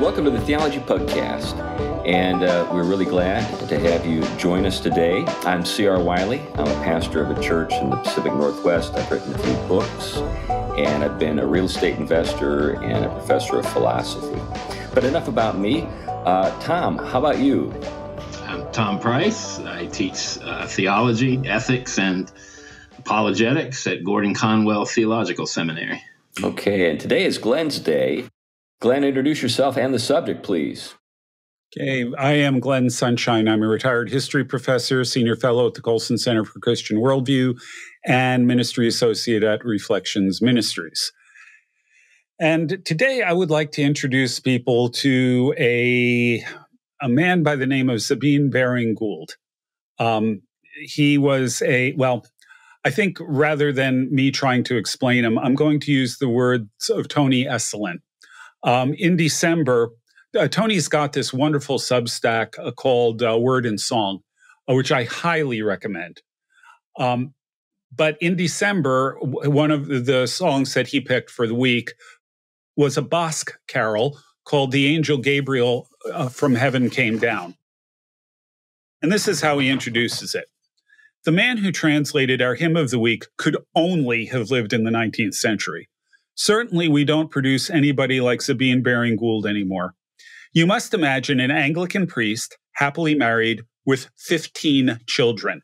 welcome to the Theology Pugcast, and we're really glad to have you join us today. I'm C.R. Wiley. I'm a pastor of a church in the Pacific Northwest. I've written a few books, and I've been a real estate investor and a professor of philosophy. But enough about me. Tom, how about you? I'm Tom Price. I teach theology, ethics, and apologetics at Gordon Conwell Theological Seminary. Okay, and today is Glenn's day. Glenn, introduce yourself and the subject, please. Okay, I am Glenn Sunshine. I'm a retired history professor, senior fellow at the Colson Center for Christian Worldview, and ministry associate at Reflections Ministries. And today I would like to introduce people to a man by the name of Sabine Baring Gould. He was I think rather than me trying to explain him, I'm going to use the words of Tony Esolen. In December, Tony's got this wonderful Substack called Word and Song, which I highly recommend. But in December, one of the songs that he picked for the week was a Basque carol called The Angel Gabriel from Heaven Came Down. And this is how he introduces it. The man who translated our hymn of the week could only have lived in the 19th century. Certainly, we don't produce anybody like Sabine Baring Gould anymore. You must imagine an Anglican priest, happily married, with 15 children.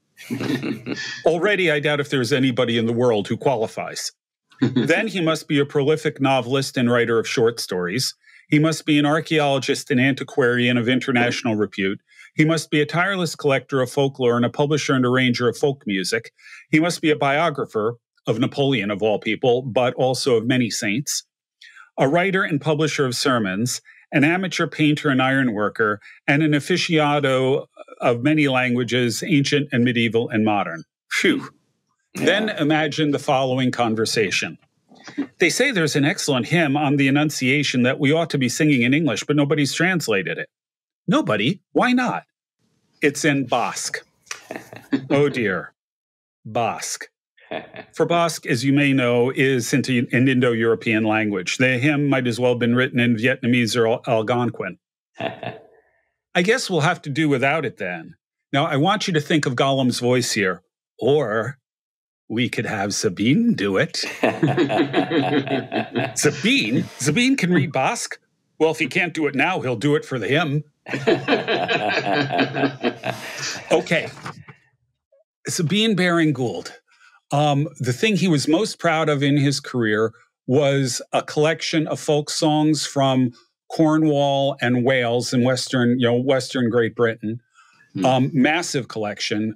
Already, I doubt if there's anybody in the world who qualifies. Then he must be a prolific novelist and writer of short stories. He must be an archaeologist and antiquarian of international repute. He must be a tireless collector of folklore and a publisher and arranger of folk music. He must be a biographer of Napoleon, of all people, but also of many saints, a writer and publisher of sermons, an amateur painter and ironworker, and an aficionado of many languages, ancient and medieval and modern. Phew. Yeah. Then imagine the following conversation. They say there's an excellent hymn on the Annunciation that we ought to be singing in English, but nobody's translated it. Nobody? Why not? It's in Basque. Oh dear. Basque. For Basque, as you may know, is an Indo-European language. The hymn might as well have been written in Vietnamese or Algonquin. I guess we'll have to do without it then. Now, I want you to think of Gollum's voice here. Or we could have Sabine do it. Sabine? Sabine can read Basque? Well, if he can't do it now, he'll do it for the hymn. Okay. Sabine Baring Gould. The thing he was most proud of in his career was a collection of folk songs from Cornwall and Wales in Western Great Britain. Massive collection.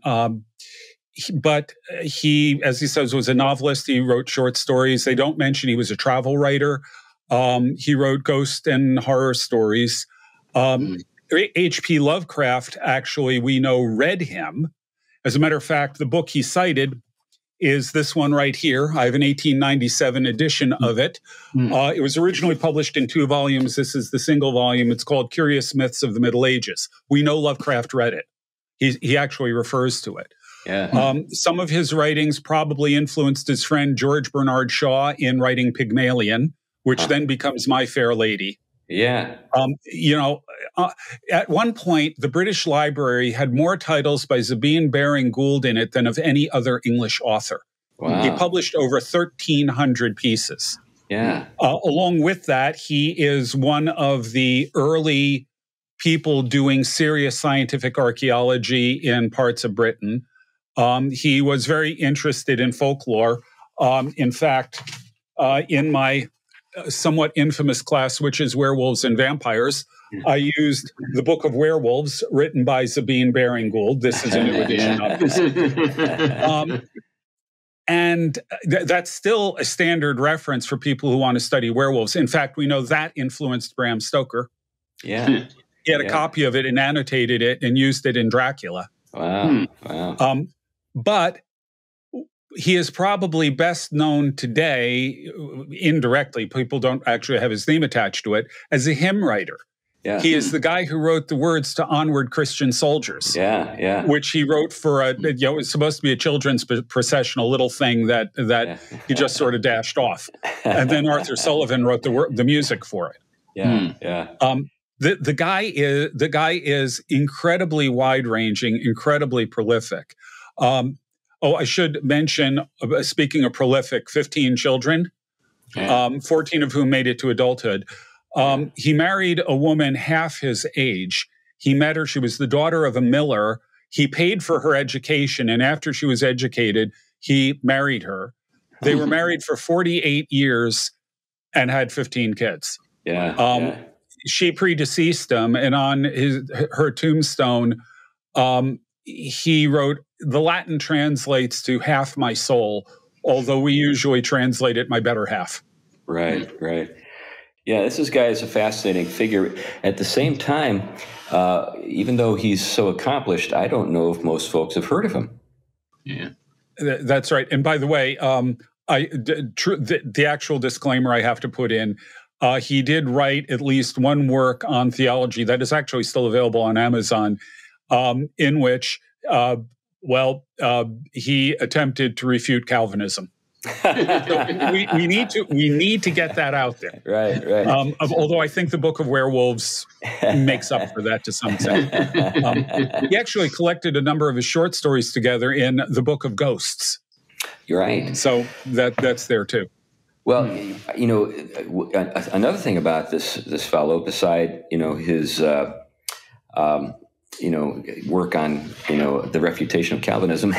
But he, as he says, was a novelist. He wrote short stories. They don't mention he was a travel writer. He wrote ghost and horror stories. H.P. Lovecraft, actually, we know, read him. As a matter of fact, the book he cited is this one right here. I have an 1897 edition of it. It was originally published in 2 volumes. This is the single volume. It's called Curious Myths of the Middle Ages. We know Lovecraft read it. He actually refers to it. Yeah. Some of his writings probably influenced his friend George Bernard Shaw in writing Pygmalion, which then becomes My Fair Lady. Yeah. At one point, the British Library had more titles by Sabine Baring Gould in it than of any other English author. Wow. He published over 1,300 pieces. Yeah. Along with that, he is one of the early people doing serious scientific archaeology in parts of Britain. He was very interested in folklore. In fact, in my somewhat infamous class, Witches, Werewolves, and Vampires, I used the Book of Werewolves, written by Sabine Baring Gould. This is a new edition of this. And that's still a standard reference for people who want to study werewolves. In fact, we know that influenced Bram Stoker. Yeah. He had a copy of it and annotated it and used it in Dracula. Wow. Wow. But he is probably best known today, indirectly, people don't actually have his name attached to it, as a hymn writer. Yeah. He is the guy who wrote the words to Onward Christian Soldiers. Yeah, yeah. Which he wrote for it was supposed to be a children's processional little thing that he just sort of dashed off. And then Arthur Sullivan wrote the music for it. Yeah. The guy is incredibly wide-ranging, incredibly prolific. I should mention, speaking of prolific, 15 children, 14 of whom made it to adulthood. He married a woman half his age. He met her. She was the daughter of a miller. He paid for her education, and after she was educated, he married her. They were married for 48 years and had 15 kids. She predeceased him, and on her tombstone, he wrote, "The Latin translates to half my soul, although we usually translate it my better half." Right. Yeah, this guy is a fascinating figure. At the same time, even though he's so accomplished, I don't know if most folks have heard of him. Yeah, that's right. And by the way, the actual disclaimer I have to put in, he did write at least one work on theology that is actually still available on Amazon, in which, he attempted to refute Calvinism. So we need to get that out there. Right. Although I think the Book of Werewolves makes up for that to some extent. He actually collected a number of his short stories together in the Book of Ghosts. You're right. So that's there too. Well, another thing about this fellow, beside his work on the refutation of Calvinism,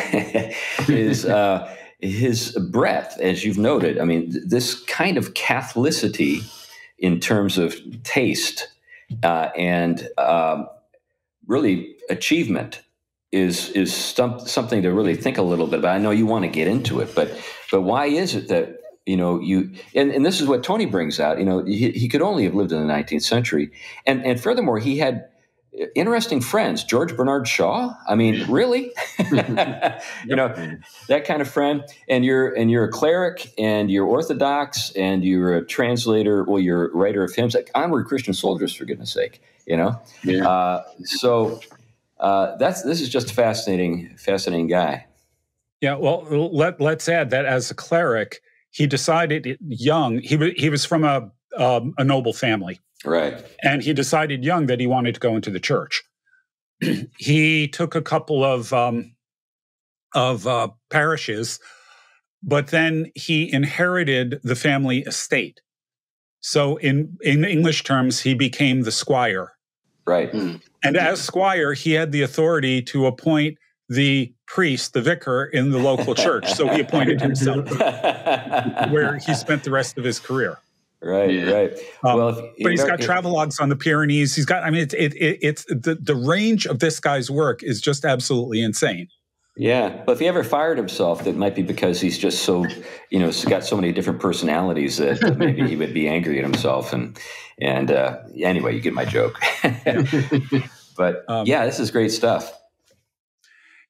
is his breadth, as you've noted. I mean, this kind of Catholicity in terms of taste and really achievement is something to really think a little bit about. I know you want to get into it, but why is it that and this is what Tony brings out. He could only have lived in the 19th century, and furthermore, he had interesting friends. George Bernard Shaw. I mean, really, that kind of friend. And you're a cleric, and you're Orthodox, and you're a translator. Well, you're a writer of hymns, like onward Christian soldiers, for goodness sake. So this is just a fascinating guy. Yeah. Well, let's add that as a cleric, he decided young. He was from a noble family. Right. And he decided young that he wanted to go into the church. He took a couple of parishes, but then he inherited the family estate. So in English terms, he became the squire. Right. And as squire, he had the authority to appoint the priest, the vicar in the local church. So he appointed himself, where he spent the rest of his career. Right. But he's got travelogues on the Pyrenees. He's got. I mean, it's the range of this guy's work is just absolutely insane. Yeah, but if he ever fired himself, that might be because he's just so got so many different personalities that maybe he would be angry at himself. And anyway, you get my joke. But this is great stuff.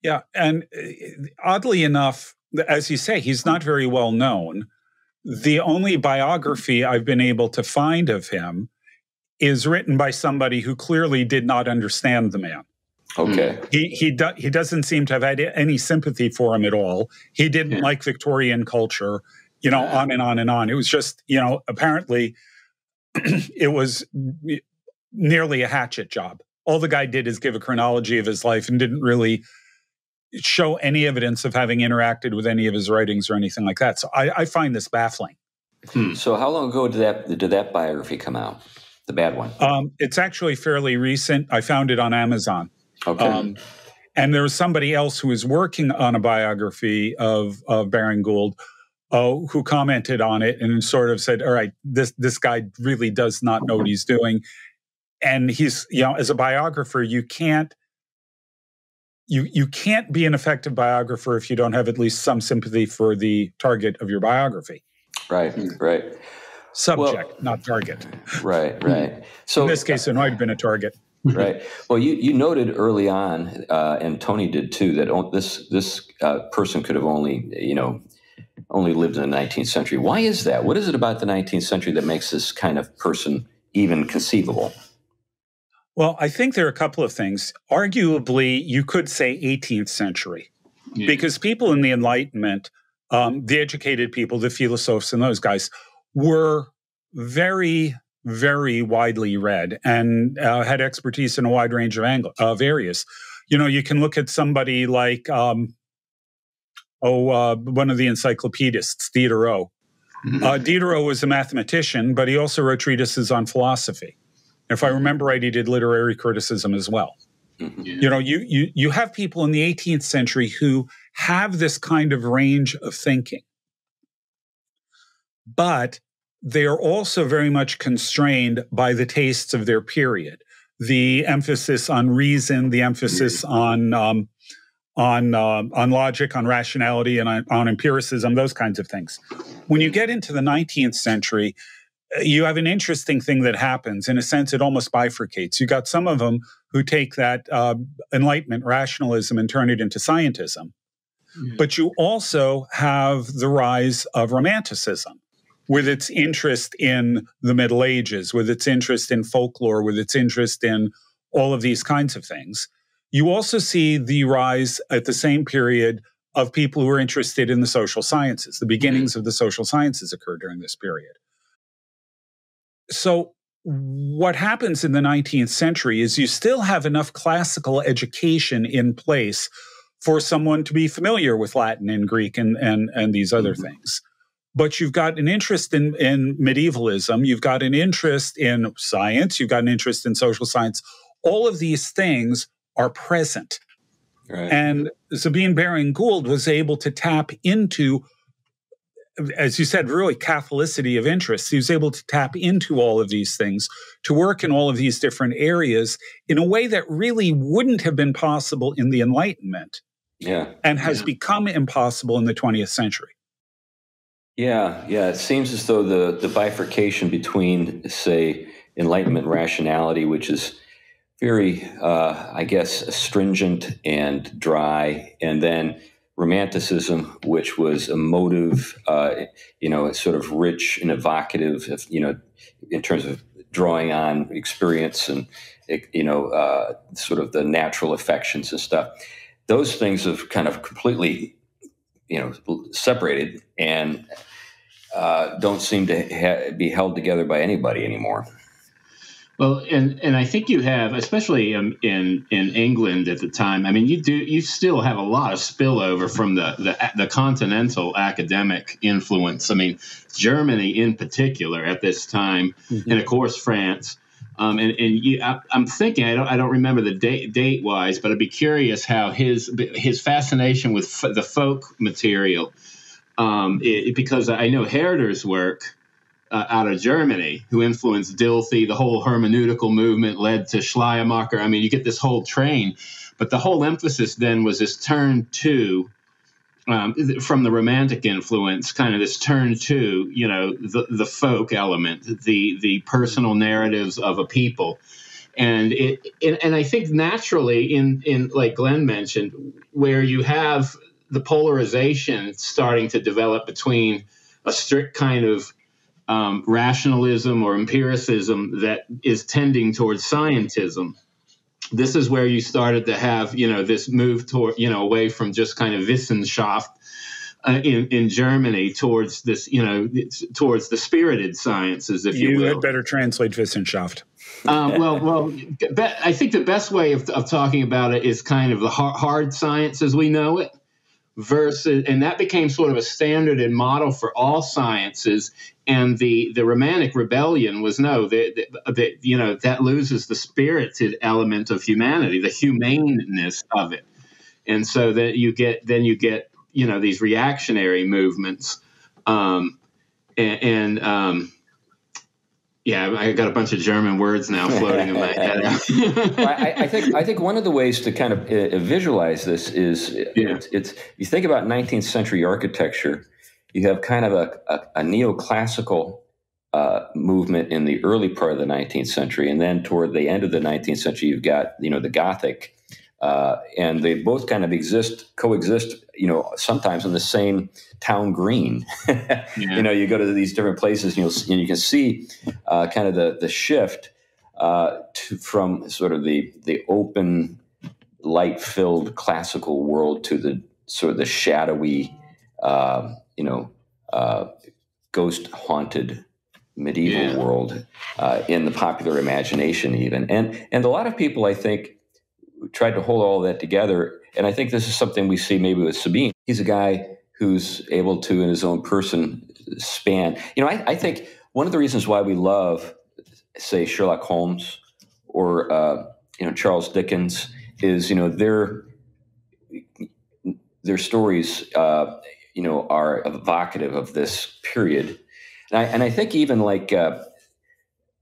Yeah, and oddly enough, as you say, he's not very well known. The only biography I've been able to find of him is written by somebody who clearly did not understand the man. Okay. He doesn't seem to have had any sympathy for him at all. He didn't like Victorian culture, on and on and on. It was just, apparently it was nearly a hatchet job. All the guy did is give a chronology of his life and didn't really show any evidence of having interacted with any of his writings or anything like that. So I find this baffling. So how long ago did that biography come out? The bad one? It's actually fairly recent. I found it on Amazon. Okay. And there was somebody else who was working on a biography of Baring Gould who commented on it and sort of said, all right, this guy really does not know what he's doing. And he's, as a biographer, you can't be an effective biographer if you don't have at least some sympathy for the target of your biography. Right. Subject, not target. Right. So in this case, it might have been a target. Right. Well, you noted early on, and Tony did too, that this person could have only lived in the 19th century. Why is that? What is it about the 19th century that makes this kind of person even conceivable? Well, I think there are a couple of things. Arguably, you could say 18th century, because people in the Enlightenment, the educated people, the philosophers and those guys, were very very widely read and had expertise in a wide range of areas. You can look at somebody like, one of the encyclopedists, Diderot. Diderot was a mathematician, but he also wrote treatises on philosophy. If I remember right, he did literary criticism as well. You have people in the 18th century who have this kind of range of thinking, but they are also very much constrained by the tastes of their period. The emphasis on reason, the emphasis on logic, on rationality, and on empiricism, those kinds of things. When you get into the 19th century, you have an interesting thing that happens. In a sense, it almost bifurcates. You got some of them who take that Enlightenment rationalism and turn it into scientism. But you also have the rise of Romanticism, with its interest in the Middle Ages, with its interest in folklore, with its interest in all of these kinds of things. You also see the rise at the same period of people who are interested in the social sciences. The beginnings of the social sciences occur during this period. So what happens in the 19th century is you still have enough classical education in place for someone to be familiar with Latin and Greek and these other things. But you've got an interest in medievalism, you've got an interest in science, you've got an interest in social science. All of these things are present. Right. And Sabine Baring Gould was able to tap into, as you said, really Catholicity of interest. He was able to tap into all of these things, to work in all of these different areas in a way that really wouldn't have been possible in the Enlightenment, and has become impossible in the 20th century. Yeah. It seems as though the bifurcation between, say, Enlightenment rationality, which is very, I guess, astringent and dry, and then Romanticism, which was emotive, sort of rich and evocative, in terms of drawing on experience and, sort of the natural affections and stuff. Those things have kind of completely, separated and don't seem to be held together by anybody anymore. Well, and I think you have, especially in England at the time. I mean, you still have a lot of spillover from the continental academic influence. I mean, Germany in particular at this time, and of course France. I'm thinking, I don't remember the date wise, but I'd be curious how his fascination with the folk material, because I know Herder's work. Out of Germany, who influenced Dilthey, the whole hermeneutical movement led to Schleiermacher. I mean, you get this whole train, but the whole emphasis then was this turn to, from the Romantic influence, kind of this turn to, the folk element, the personal narratives of a people. And I think naturally in like Glenn mentioned, where you have the polarization starting to develop between a strict kind of rationalism or empiricism that is tending towards scientism. This is where you started to have, this move toward, away from just kind of Wissenschaft in Germany towards this, towards the spirited sciences, if you will. You had better translate Wissenschaft. I think the best way of talking about it is kind of the hard science as we know it. And that became sort of a standard and model for all sciences. And the Romantic rebellion was that loses the spirited element of humanity, the humaneness of it, and so that you get these reactionary movements, Yeah, I got a bunch of German words now floating in my head. I think one of the ways to kind of visualize this is it's you think about 19th century architecture, you have kind of a neoclassical movement in the early part of the 19th century, and then toward the end of the 19th century, you've got the Gothic, and they both kind of coexist. Sometimes in the same town green. You go to these different places, and you can see kind of the shift from sort of the open, light-filled classical world to the sort of the shadowy, ghost-haunted medieval world in the popular imagination even. And a lot of people, I think, tried to hold all that together. And I think this is something we see maybe with Sabine. He's a guy who's able to, in his own person, span. I think one of the reasons why we love, say, Sherlock Holmes or Charles Dickens is, their stories, are evocative of this period. And I think even like the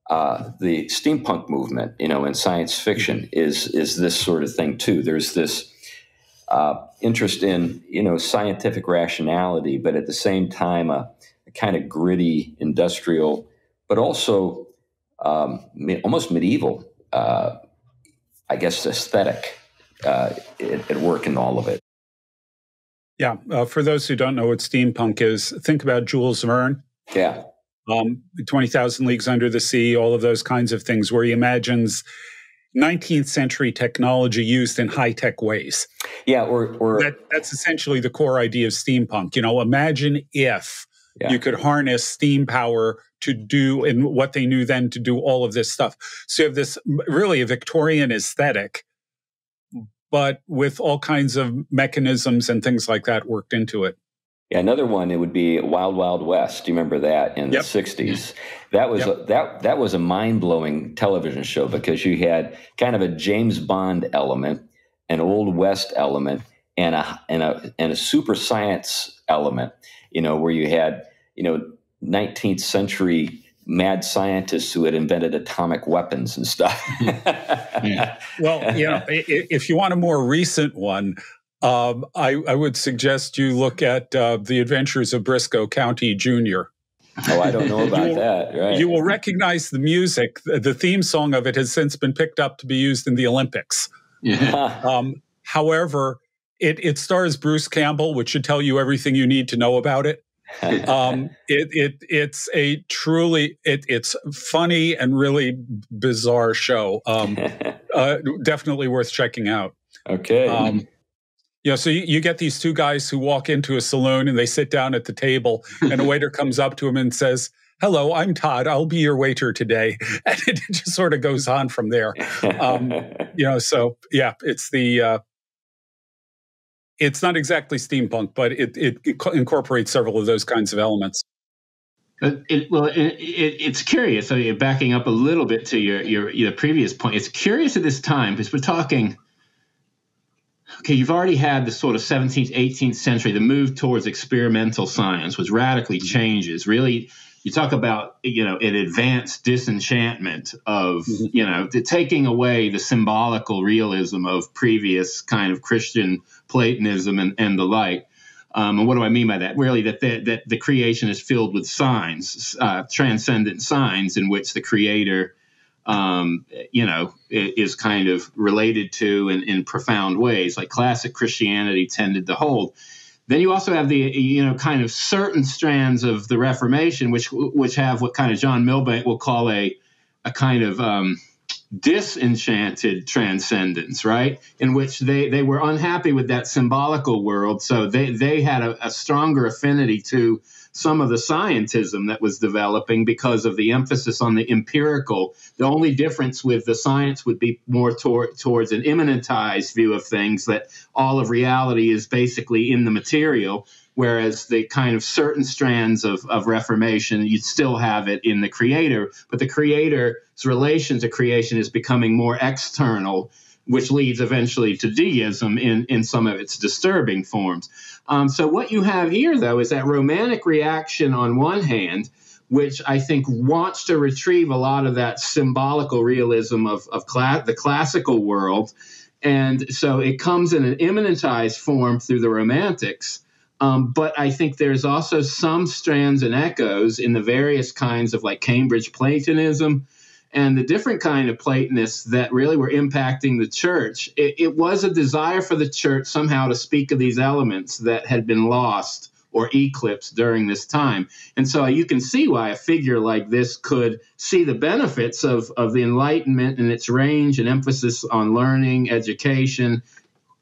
steampunk movement, in science fiction is this sort of thing too. There's this interest in, scientific rationality, but at the same time, a kind of gritty, industrial, but also almost medieval, I guess, aesthetic at work in all of it. Yeah. For those who don't know what steampunk is, think about Jules Verne. Yeah. 20,000 Leagues Under the Sea, all of those kinds of things, where he imagines 19th century technology used in high-tech ways. Yeah, or that's essentially the core idea of steampunk. Imagine if you could harness steam power to do, and what they knew then, to do all of this stuff. So you have this really a Victorian aesthetic, but with all kinds of mechanisms and things like that worked into it. Yeah, another one, it would be Wild Wild West. Do you remember that in the 60s? That was that was a mind-blowing television show because you had kind of a James Bond element, an Old West element, and a super science element, where you had, 19th century mad scientists who had invented atomic weapons and stuff. Well, if you want a more recent one, I would suggest you look at The Adventures of Briscoe County Jr. Oh, I don't know about that. Right. You will recognize the music. The theme song of it has since been picked up to be used in the Olympics. Yeah. However, it stars Bruce Campbell, which should tell you everything you need to know about it. It's a truly it's funny and really bizarre show. Definitely worth checking out. Okay. So you get these two guys who walk into a saloon and they sit down at the table, and a waiter comes up to him and says, "Hello, I'm Todd. I'll be your waiter today." And it just sort of goes on from there. So yeah, it's not exactly steampunk, but it incorporates several of those kinds of elements. It's curious. So you're backing up a little bit to your previous point. It's curious at this time because we're talking. Okay, you've already had the sort of 17th, 18th century, the move towards experimental science, which radically changes. Really, you talk about, an advanced disenchantment of, the taking away the symbolical realism of previous kind of Christian Platonism and the like. And what do I mean by that? Really, that the creation is filled with signs, transcendent signs in which the creator is kind of related to in profound ways, like classic Christianity tended to hold. Then you also have the, kind of certain strands of the Reformation, which have what kind of John Milbank will call a kind of disenchanted transcendence, right? In which they were unhappy with that symbolical world, so they had a stronger affinity to some of the scientism that was developing because of the emphasis on the empirical. The only difference with the science would be more towards an immanentized view of things, that all of reality is basically in the material, whereas the kind of certain strands of Reformation, you'd still have it in the creator, but the creator's relation to creation is becoming more external, which leads eventually to deism in some of its disturbing forms. So what you have here, though, is that romantic reaction on one hand, which I think wants to retrieve a lot of that symbolical realism of the classical world. And so it comes in an immanentized form through the Romantics. But I think there's also some strands and echoes in the various kinds of like Cambridge Platonism and the different kind of Platonists that really were impacting the church. It was a desire for the church somehow to speak of these elements that had been lost or eclipsed during this time. And so you can see why a figure like this could see the benefits of the Enlightenment and its range and emphasis on learning, education,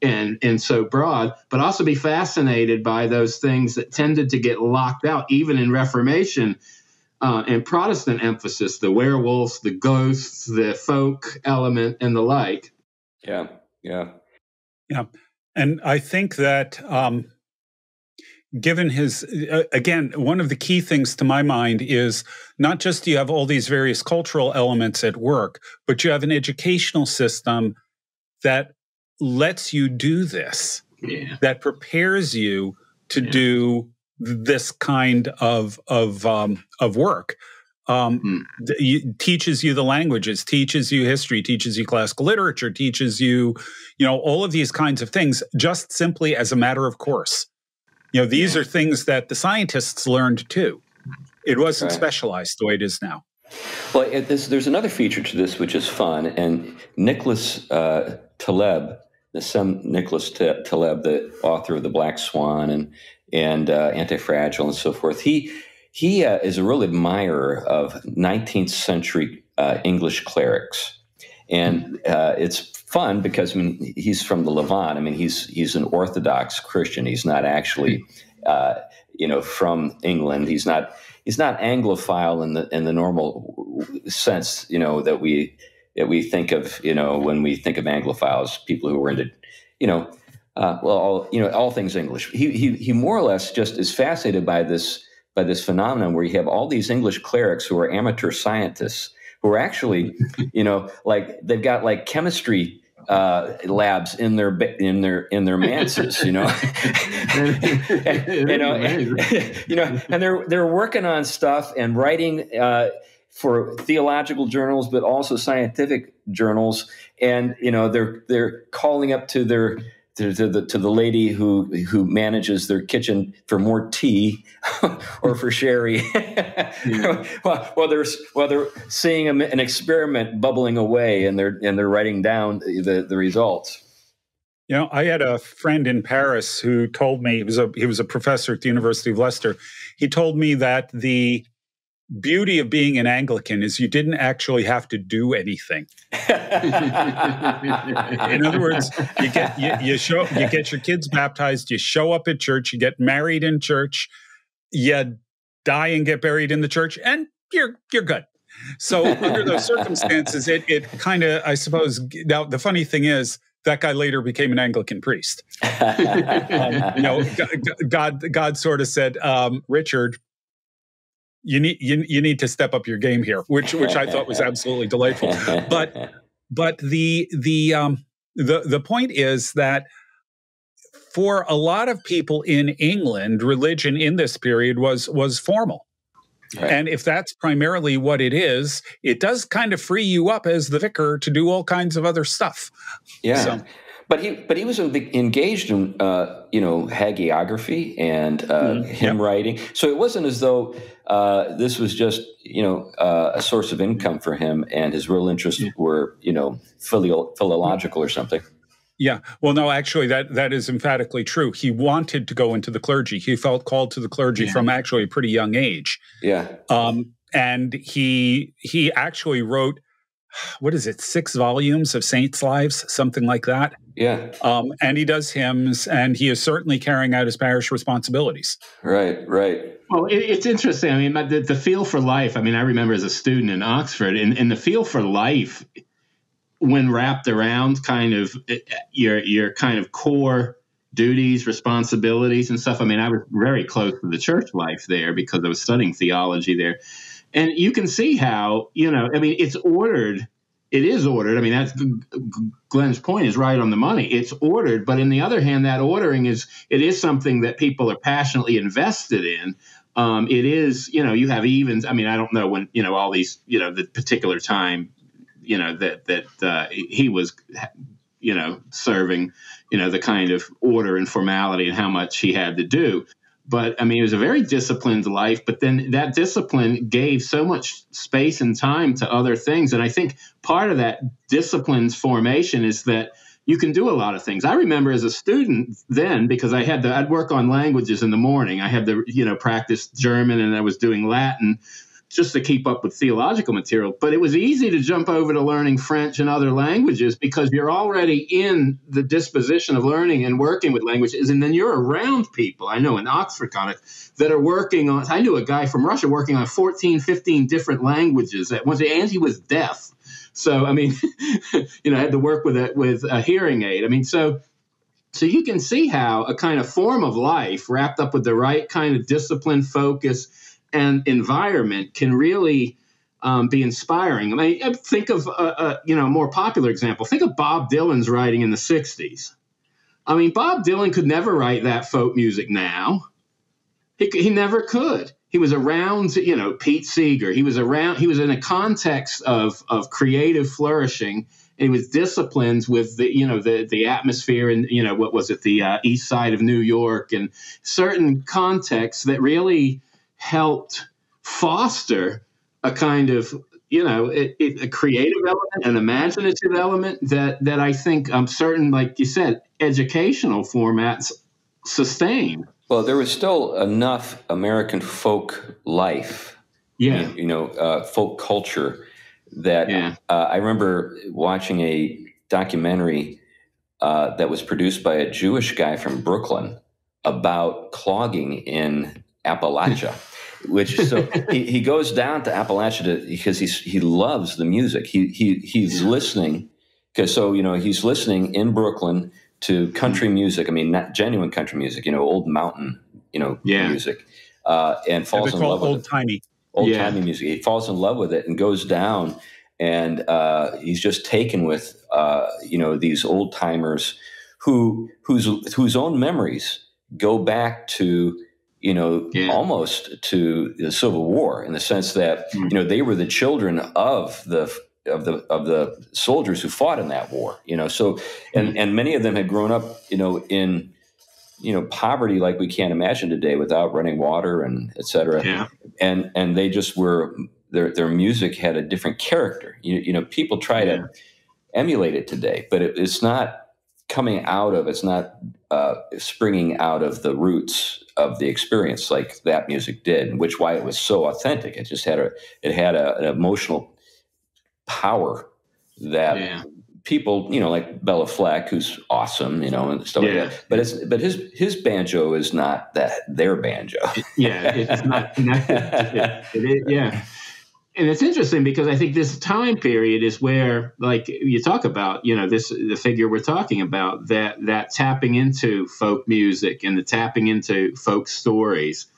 and so broad, but also be fascinated by those things that tended to get locked out, even in Reformation and Protestant emphasis, the werewolves, the ghosts, the folk element, and the like. Yeah, yeah. Yeah. And I think that given his, again, one of the key things to my mind is not just you have all these various cultural elements at work, but you have an educational system that lets you do this, that prepares you to do this kind of work. Teaches you the languages, teaches you history, teaches you classical literature, teaches you, all of these kinds of things just simply as a matter of course. These are things that the scientists learned too. It wasn't specialized the way it is now. Well, there's another feature to this which is fun, and Nicholas Taleb, the author of The Black Swan and Anti-Fragile and so forth, he is a real admirer of 19th century English clerics. And it's fun because, he's from the Levant. He's an Orthodox Christian. He's not actually, from England. He's not Anglophile in the normal sense, that we think of, when we think of Anglophiles, people who were into, all things English. He more or less just is fascinated by this phenomenon where you have all these English clerics who are amateur scientists who are actually, they've got like chemistry labs in their manses, and they're working on stuff and writing for theological journals, but also scientific journals, and they're calling up to the lady who manages their kitchen for more tea or for sherry, while they're seeing an experiment bubbling away, and they're writing down the results. I had a friend in Paris who told me, he was a professor at the University of Leicester. He told me that the beauty of being an Anglican is you didn't actually have to do anything. In other words, you get your kids baptized, you show up at church, you get married in church, you die and get buried in the church, and you're good. So under those circumstances, it kind of, I suppose. Now the funny thing is, that guy later became an Anglican priest. God sort of said, Richard, you need to step up your game here, which I thought was absolutely delightful. But the point is that for a lot of people in England, religion in this period was formal. Right. And if that's primarily what it is, it does kind of free you up as the vicar to do all kinds of other stuff. Yeah. So, But he was engaged in hagiography and hymn writing. So it wasn't as though this was just a source of income for him, and his real interests were philological or something. Yeah. Well, no, actually, that is emphatically true. He wanted to go into the clergy. He felt called to the clergy from actually a pretty young age. Yeah. And he actually wrote, 6 volumes of saints' lives, something like that. Yeah. And he does hymns, and he is certainly carrying out his parish responsibilities. Right. Well, it's interesting. The feel for life. I remember as a student in Oxford, and the feel for life, when wrapped around kind of your kind of core duties, responsibilities, and stuff. I was very close to the church life there because I was studying theology there. And you can see how, it's ordered. It is ordered. That's Glenn's point is right on the money. It's ordered. But on the other hand, that ordering it is something that people are passionately invested in. It is, you have evens. I don't know when, all these, the particular time, that he was, serving, the kind of order and formality and how much he had to do. But it was a very disciplined life. But then that discipline gave so much space and time to other things. And I think part of that discipline's formation is that you can do a lot of things. I remember as a student then, because I'd work on languages in the morning. I had to, practice German, and I was doing Latin just to keep up with theological material. But it was easy to jump over to learning French and other languages because you're already in the disposition of learning and working with languages. And then you're around people, I know in Oxford Connect, that are working on, I knew a guy from Russia working on 14, 15 different languages at once, and he was deaf. So, I mean, I had to work with a hearing aid. I mean, so you can see how a kind of form of life wrapped up with the right kind of discipline, focus, and environment can really be inspiring. I mean, think of a more popular example. Think of Bob Dylan's writing in the 60s. I mean, Bob Dylan could never write that folk music now. He never could. He was around, Pete Seeger. He was in a context of creative flourishing. And he was disciplined with the atmosphere and, what was it, the east side of New York and certain contexts that really helped foster a kind of, a creative element, an imaginative element that I think certain, like you said, educational formats sustain. Well, there was still enough American folk life, folk culture that I remember watching a documentary that was produced by a Jewish guy from Brooklyn about clogging in Appalachia, he goes down to Appalachia because he loves the music. He's listening because he's listening in Brooklyn to country music. I mean, not genuine country music, old mountain, music, and falls in love with old-timey music. He falls in love with it and goes down, and he's just taken with, these old-timers whose own memories go back to, almost to the Civil War, in the sense that, they were the children of the soldiers who fought in that war, so, and many of them had grown up, in, poverty like we can't imagine today, without running water and et cetera. Yeah. And they just were, their music had a different character. People try to emulate it today, but it's not it's not springing out of the roots of the experience like that music did, why it was so authentic. It just had an emotional power that people, like Bela Fleck, who's awesome, and stuff like that. But his banjo is not their banjo. It's not connected. And it's interesting because I think this time period is where, like you talk about, the figure we're talking about, that tapping into folk music and the tapping into folk stories.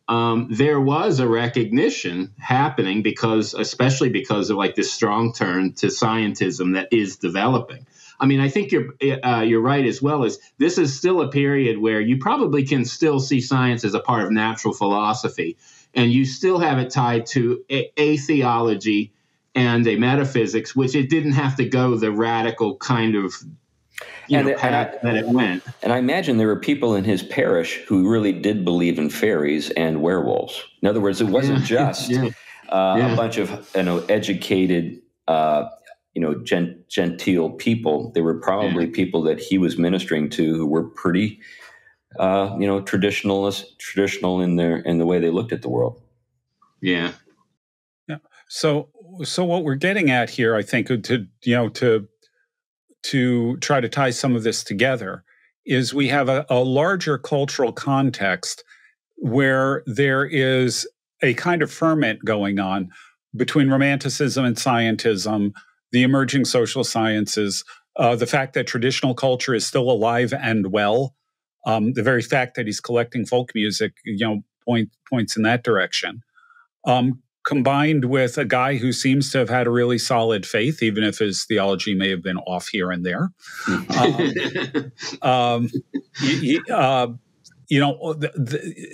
There was a recognition happening especially because of like this strong turn to scientism that is developing. I mean, I think you're right as well. As this is still a period where you probably can still see science as a part of natural philosophy, and you still have it tied to a theology and a metaphysics, which it didn't have to go the radical kind of path that it went. And I imagine there were people in his parish who really did believe in fairies and werewolves. In other words, it wasn't just a bunch of educated, genteel people. There were probably people that he was ministering to who were pretty, traditional in the way they looked at the world. Yeah. So what we're getting at here, I think, to try to tie some of this together, is we have a larger cultural context where there is a kind of ferment going on between Romanticism and Scientism, the emerging social sciences, the fact that traditional culture is still alive and well, the very fact that he's collecting folk music, points in that direction. Combined with a guy who seems to have had a really solid faith, even if his theology may have been off here and there.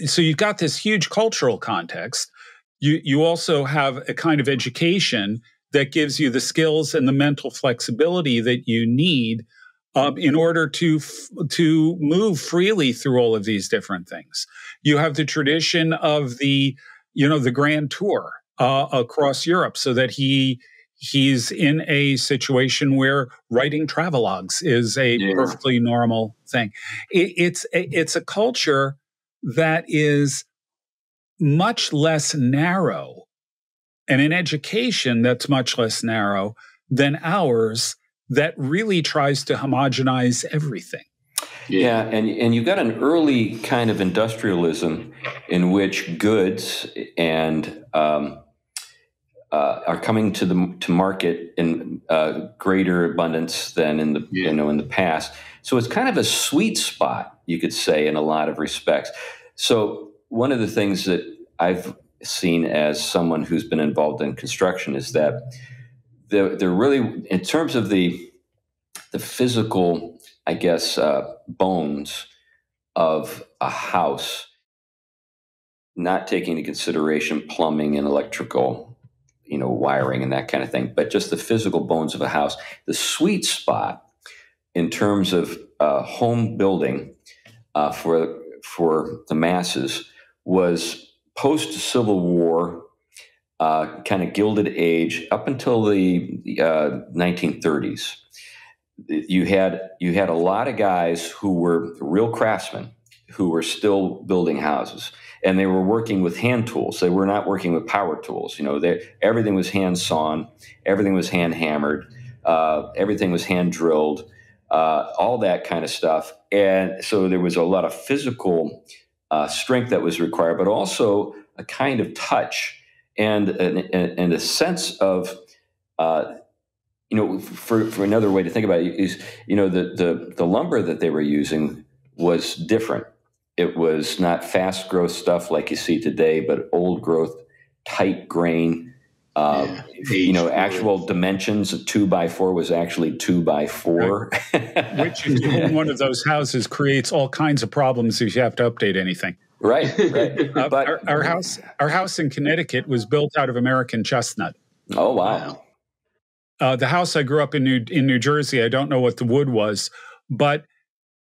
So you've got this huge cultural context. You also have a kind of education that gives you the skills and the mental flexibility that you need in order to move freely through all of these different things. You have the tradition of the Grand Tour across Europe, so that he's in a situation where writing travelogues is a perfectly normal thing. It's a culture that is much less narrow and an education that's much less narrow than ours that really tries to homogenize everything. Yeah, and you've got an early kind of industrialism in which goods and are coming to market in greater abundance than in the in the past. So it's kind of a sweet spot, you could say, in a lot of respects. So one of the things that I've seen as someone who's been involved in construction is that they're really, in terms of the physical, I guess, bones of a house, not taking into consideration plumbing and electrical, wiring and that kind of thing, but just the physical bones of a house. The sweet spot in terms of home building for the masses was post-Civil War, kind of Gilded Age, up until the 1930s. You had a lot of guys who were real craftsmen who were still building houses, and they were working with hand tools. They were not working with power tools. Everything was hand sawn, everything was hand hammered, everything was hand drilled, all that kind of stuff. And so there was a lot of physical strength that was required, but also a kind of touch and a sense of for another way to think about it is, the lumber that they were using was different. It was not fast growth stuff like you see today, but old growth, tight grain, actual dimensions. A 2x4 was actually 2x4. Right. Which in one of those houses creates all kinds of problems if you have to update anything. Right. But our house in Connecticut was built out of American chestnut. Oh, wow. The house I grew up in New Jersey, I don't know what the wood was, but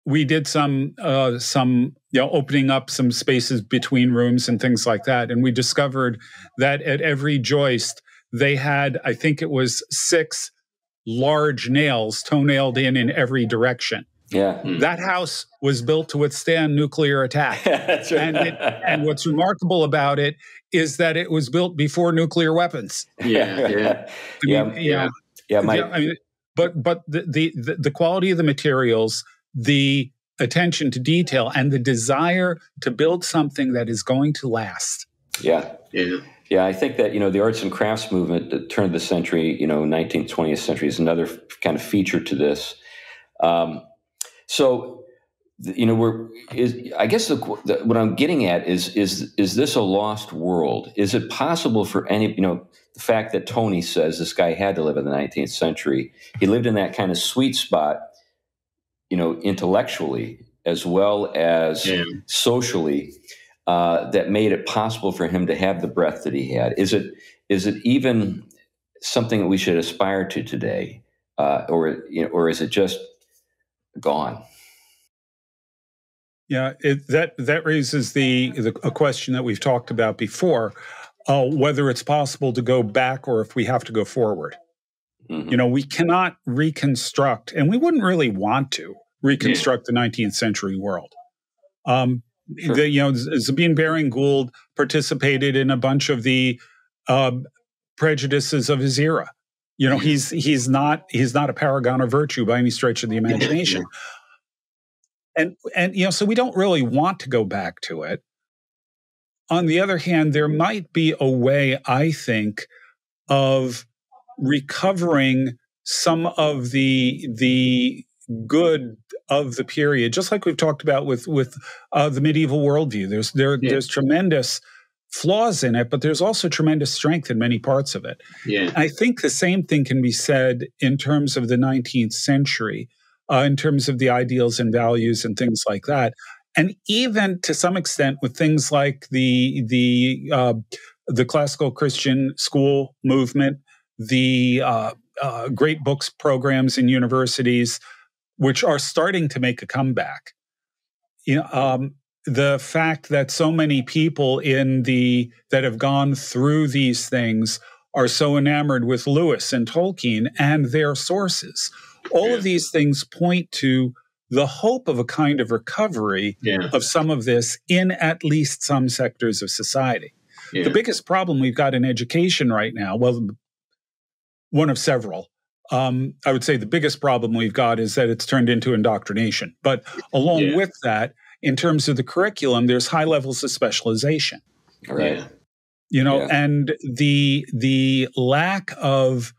we did some opening up some spaces between rooms and things like that, and we discovered that at every joist they had, I think it was 6 large nails toenailed in every direction. Yeah, that house was built to withstand nuclear attack. That's right. And what's remarkable about it is that it was built before nuclear weapons. Yeah. But the quality of the materials, the attention to detail, and the desire to build something that is going to last. Yeah. I think that, the arts and crafts movement at the turn of the century, 19th, 20th century is another kind of feature to this. I guess what I'm getting at is this a lost world? Is it possible for any, the fact that Tony says this guy had to live in the 19th century, he lived in that kind of sweet spot, intellectually as well as socially, that made it possible for him to have the breadth that he had. Is it even something that we should aspire to today, or is it just gone? Yeah, that raises a question that we've talked about before, whether it's possible to go back or if we have to go forward. Mm-hmm. We cannot reconstruct, and we wouldn't really want to reconstruct the 19th century world. Sure. Sabine Baring Gould participated in a bunch of the prejudices of his era. He's not a paragon of virtue by any stretch of the imagination. And so we don't really want to go back to it. On the other hand, there might be a way, I think, of recovering some of the good of the period, just like we've talked about with the medieval worldview. There's tremendous flaws in it, but there's also tremendous strength in many parts of it. Yeah. I think the same thing can be said in terms of the 19th century. In terms of the ideals and values and things like that, and even to some extent with things like the classical Christian school movement, the great books programs in universities, which are starting to make a comeback. The fact that so many people that have gone through these things are so enamored with Lewis and Tolkien and their sources. All of these things point to the hope of a kind of recovery of some of this in at least some sectors of society. The biggest problem we've got in education right now, well, one of several, I would say the biggest problem we've got is that it's turned into indoctrination. But along with that, in terms of the curriculum, there's high levels of specialization. Right. And the lack of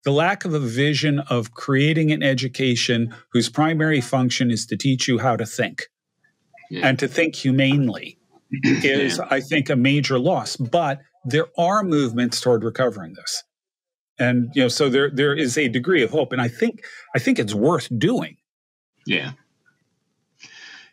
a vision of creating an education whose primary function is to teach you how to think and to think humanely is, I think, a major loss. But there are movements toward recovering this. And, so there is a degree of hope. And I think it's worth doing. Yeah.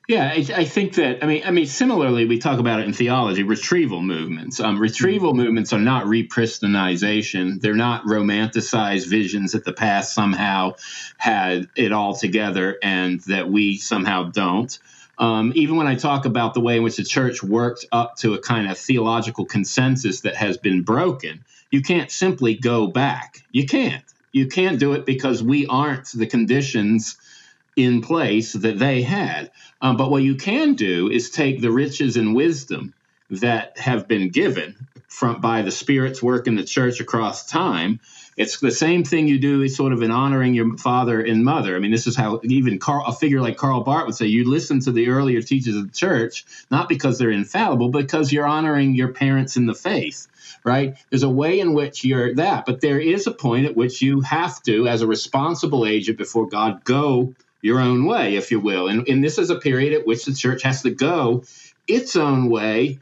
Yeah, I think that, I mean, similarly, we talk about it in theology, retrieval movements. Retrieval movements are not repristinization. They're not romanticized visions that the past somehow had it all together and that we somehow don't. Even when I talk about the way in which the church worked up to a kind of theological consensus that has been broken, you can't simply go back. You can't. You can't do it because we aren't the conditions in place that they had. But what you can do is take the riches and wisdom that have been given by the Spirit's work in the church across time. It's the same thing you do sort of in honoring your father and mother. I mean, this is how even a figure like Karl Barth would say, you listen to the earlier teachers of the church, not because they're infallible, but because you're honoring your parents in the faith, right? There's a way in which you're that, but there is a point at which you have to, as a responsible agent before God, go your own way, if you will. And this is a period at which the church has to go its own way,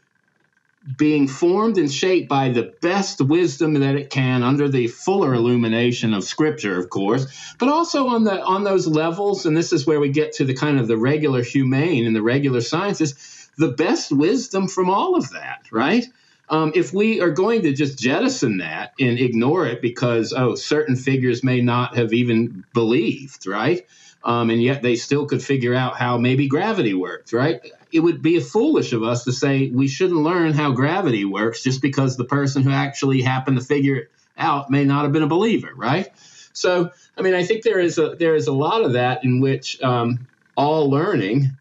being formed and shaped by the best wisdom that it can under the fuller illumination of Scripture, of course, but also on those levels, and this is where we get to the kind of the regular humane and the regular sciences, the best wisdom from all of that, right? If we are going to just jettison that and ignore it because, certain figures may not have even believed, right? And yet they still could figure out how maybe gravity works, right? It would be foolish of us to say we shouldn't learn how gravity works just because the person who actually happened to figure it out may not have been a believer, right? So, I mean, I think there is a lot of that in which all learning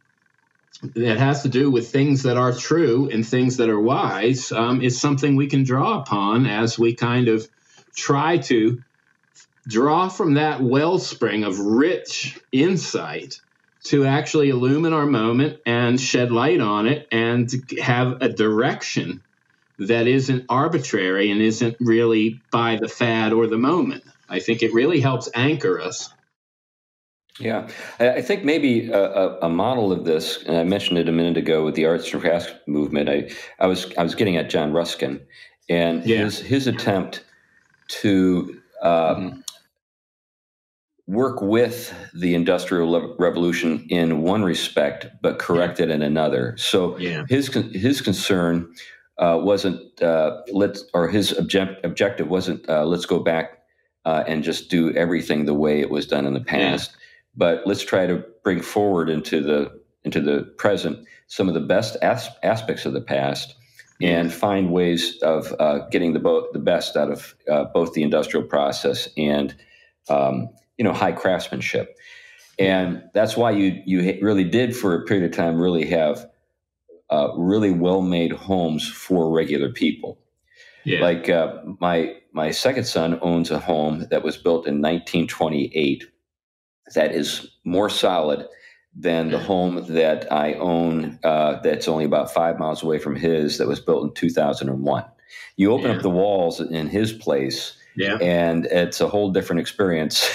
that has to do with things that are true and things that are wise is something we can draw upon as we kind of try to draw from that wellspring of rich insight to actually illumine our moment and shed light on it and have a direction that isn't arbitrary and isn't really by the fad or the moment. I think it really helps anchor us. Yeah, I think maybe a model of this, and I mentioned it a minute ago with the arts and crafts movement. I was getting at John Ruskin and his attempt to work with the Industrial Revolution in one respect, but correct it in another. So his concern wasn't his objective wasn't let's go back and just do everything the way it was done in the past, but let's try to bring forward into the present some of the best aspects of the past and find ways of getting the best out of both the industrial process and high craftsmanship. And that's why you really did, for a period of time, really have really well-made homes for regular people. Yeah. Like my second son owns a home that was built in 1928 that is more solid than the home that I own that's only about 5 miles away from his that was built in 2001. You open up the walls in his place, and it's a whole different experience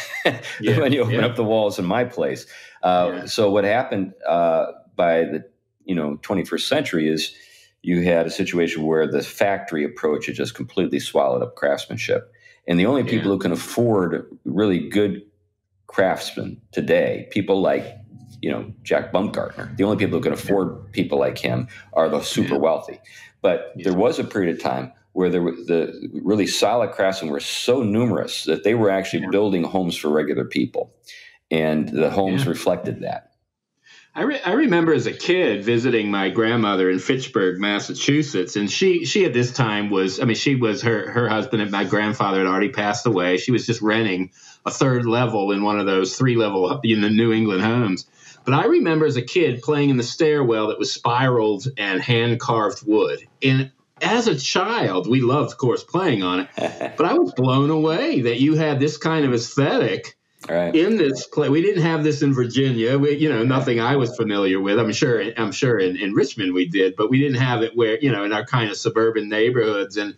when you open up the walls in my place. So what happened by the 21st century is you had a situation where the factory approach had just completely swallowed up craftsmanship. And the only people who can afford really good craftsmen today, people like Jack Baumgartner, the only people who can afford people like him are the super wealthy. But there was a period of time where the really solid craftsmen were so numerous that they were actually building homes for regular people. And the homes reflected that. I remember as a kid visiting my grandmother in Fitchburg, Massachusetts, and she at this time her husband and my grandfather had already passed away. She was just renting a third level in one of those 3-level New England homes. But I remember as a kid playing in the stairwell that was spiraled and hand-carved wood. And as a child, we loved, of course, playing on it. But I was blown away that you had this kind of aesthetic in this place. We didn't have this in Virginia. Nothing I was familiar with. I'm sure in Richmond we did, but we didn't have it where, in our kind of suburban neighborhoods. And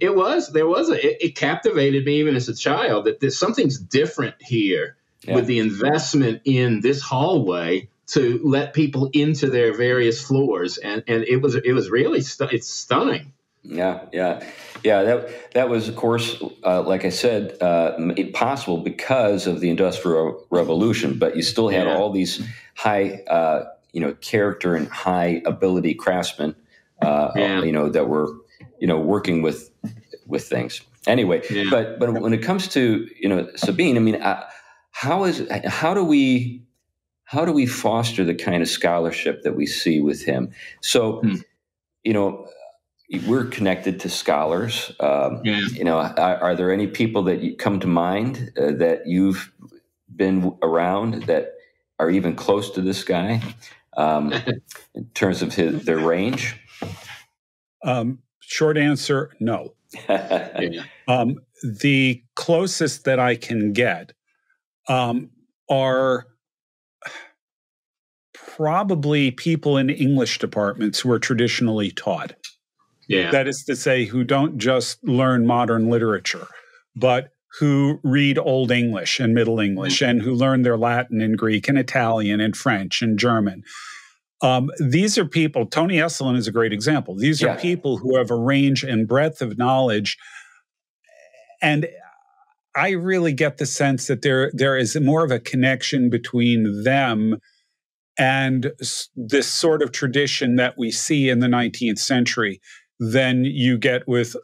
it captivated me even as a child that something's different here with the investment in this hallway to let people into their various floors. And it was really it's stunning. Yeah. That was, of course, like I said, made possible because of the Industrial Revolution. But you still had all these high, character and high ability craftsmen, that were, working with things. Anyway, but when it comes to Sabine, I mean, how do we foster the kind of scholarship that we see with him? So, we're connected to scholars. Are there any people that come to mind that you've been around that are even close to this guy in terms of their range? Short answer, no. The closest that I can get are probably people in English departments who are traditionally taught. Yeah. That is to say, who don't just learn modern literature, but who read Old English and Middle English and who learn their Latin and Greek and Italian and French and German. These are people, Tony Esolen is a great example. These are people who have a range and breadth of knowledge. And I really get the sense that there is more of a connection between them and this sort of tradition that we see in the 19th century than you get with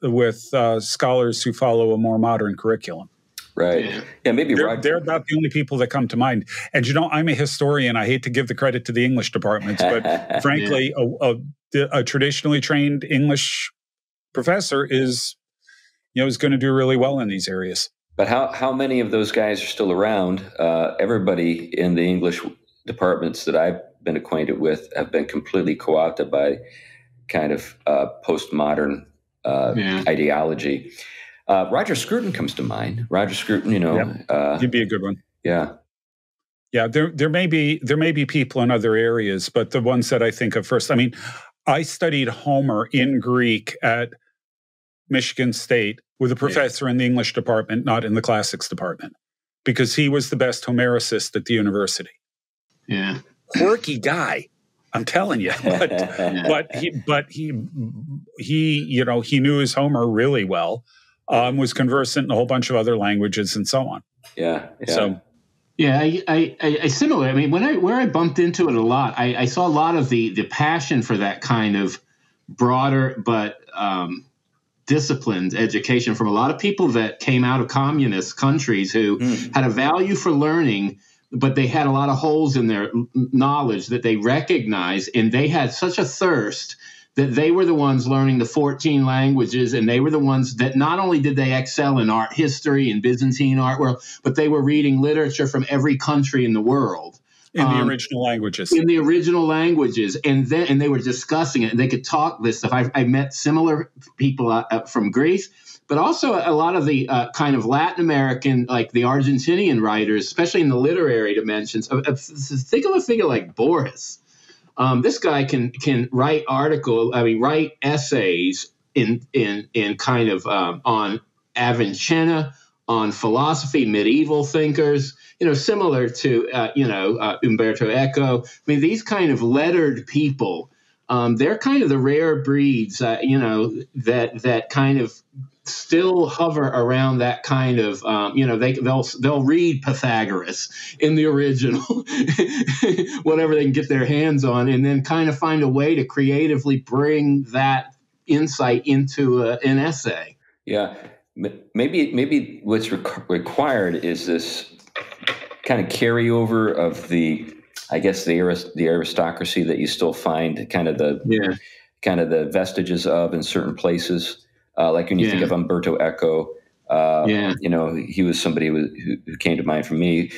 scholars who follow a more modern curriculum. Right. Yeah, maybe they're about the only people that come to mind. And I'm a historian. I hate to give the credit to the English departments, but frankly, a traditionally trained English professor is going to do really well in these areas. But how many of those guys are still around? Everybody in the English departments that I've been acquainted with have been completely co-opted by kind of postmodern ideology. Roger Scruton comes to mind. Roger Scruton, he'd be a good one. Yeah. There may be people in other areas, but the ones that I think of first. I mean, I studied Homer in Greek at Michigan State with a professor in the English department, not in the classics department, because he was the best Homericist at the university. Yeah, quirky guy, I'm telling you. But he knew his Homer really well. Was conversant in a whole bunch of other languages and so on. Yeah. So, I similar. I mean, where I bumped into it a lot, I saw a lot of the passion for that kind of broader but disciplined education from a lot of people that came out of communist countries who had a value for learning, but they had a lot of holes in their knowledge that they recognized, and they had such a thirst that they were the ones learning the 14 languages, and they were the ones that not only did they excel in art history and Byzantine art world, but they were reading literature from every country in the world. In the original languages. In the original languages. And they were discussing it, and they could talk this stuff. I met similar people from Greece, but also a lot of the kind of Latin American, like the Argentinian writers, especially in the literary dimensions. Think of a figure like Borges. This guy can write write essays in kind of on Avicenna, on philosophy, medieval thinkers, similar to Umberto Eco. I mean, these kind of lettered people, they're kind of the rare breeds, that kind of still hover around that kind of, they'll read Pythagoras in the original, whatever they can get their hands on, and then kind of find a way to creatively bring that insight into an essay. Yeah, maybe what's required is this kind of carryover of the aristocracy that you still find kind of the vestiges of in certain places. Like when you think of Umberto Eco, He was somebody who came to mind for me.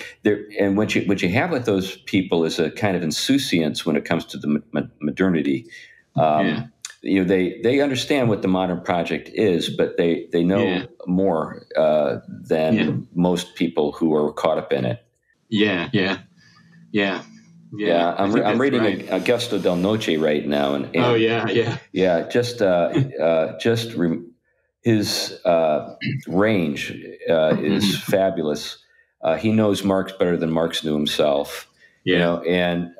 And what you have with those people is a kind of insouciance when it comes to the modernity. They understand what the modern project is, but they know more than most people who are caught up in it. I'm reading Augusto Del Noce right now, and his range is fabulous. He knows Marx better than Marx knew himself. And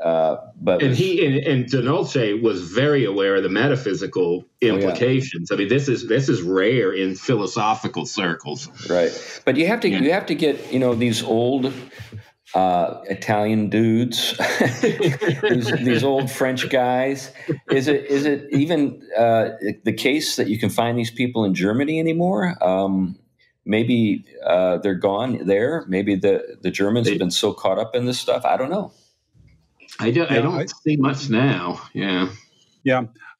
De Noce was very aware of the metaphysical implications. I mean, this is rare in philosophical circles, right? But you have to get these old Italian dudes, these old French guys. Is it even the case that you can find these people in Germany anymore? Maybe they're gone there. Maybe the Germans have been so caught up in this stuff. I don't know. I don't see much now.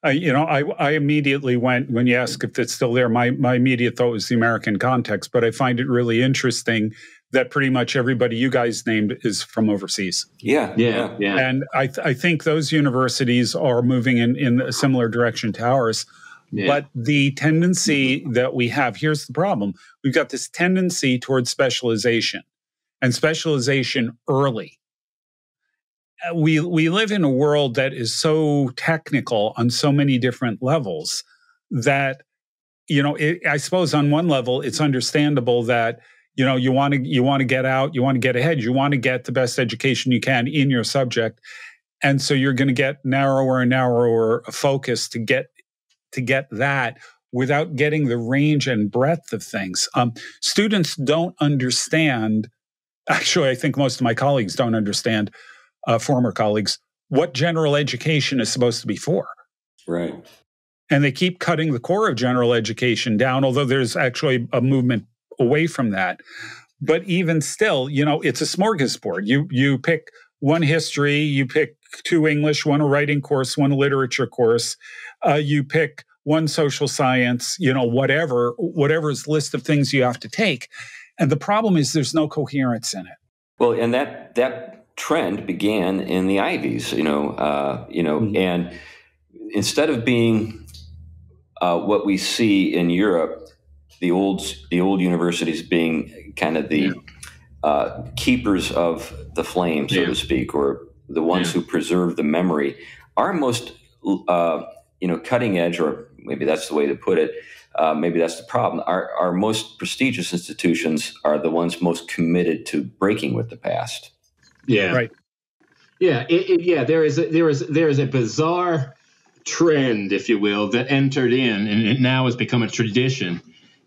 I immediately went, when you ask if it's still there, my immediate thought was the American context, but I find it really interesting that pretty much everybody you guys named is from overseas. Yeah. And I think those universities are moving in a similar direction to ours. Yeah. But the tendency that we have, here's the problem. We've got this tendency towards specialization, and specialization early. We live in a world that is so technical on so many different levels that, I suppose on one level, it's understandable that, you want to get out, you want to get ahead, you want to get the best education you can in your subject. And so you're going to get narrower and narrower focus to get that without getting the range and breadth of things. Students don't understand, actually, I think most of my colleagues don't understand, former colleagues, what general education is supposed to be for. Right. And they keep cutting the core of general education down, although there's actually a movement away from that. But even still, it's a smorgasbord. You pick one history, you pick two English, one a writing course, one a literature course, you pick one social science, whatever's list of things you have to take. And the problem is there's no coherence in it. Well, and that trend began in the Ivies, and instead of being what we see in Europe, the old universities being kind of the keepers of the flame, so to speak, or the ones who preserve the memory. Our most cutting edge, or maybe that's the way to put it, maybe that's the problem. Our most prestigious institutions are the ones most committed to breaking with the past. Yeah. Right. Yeah. There is a bizarre trend, if you will, that entered in, and it now has become a tradition,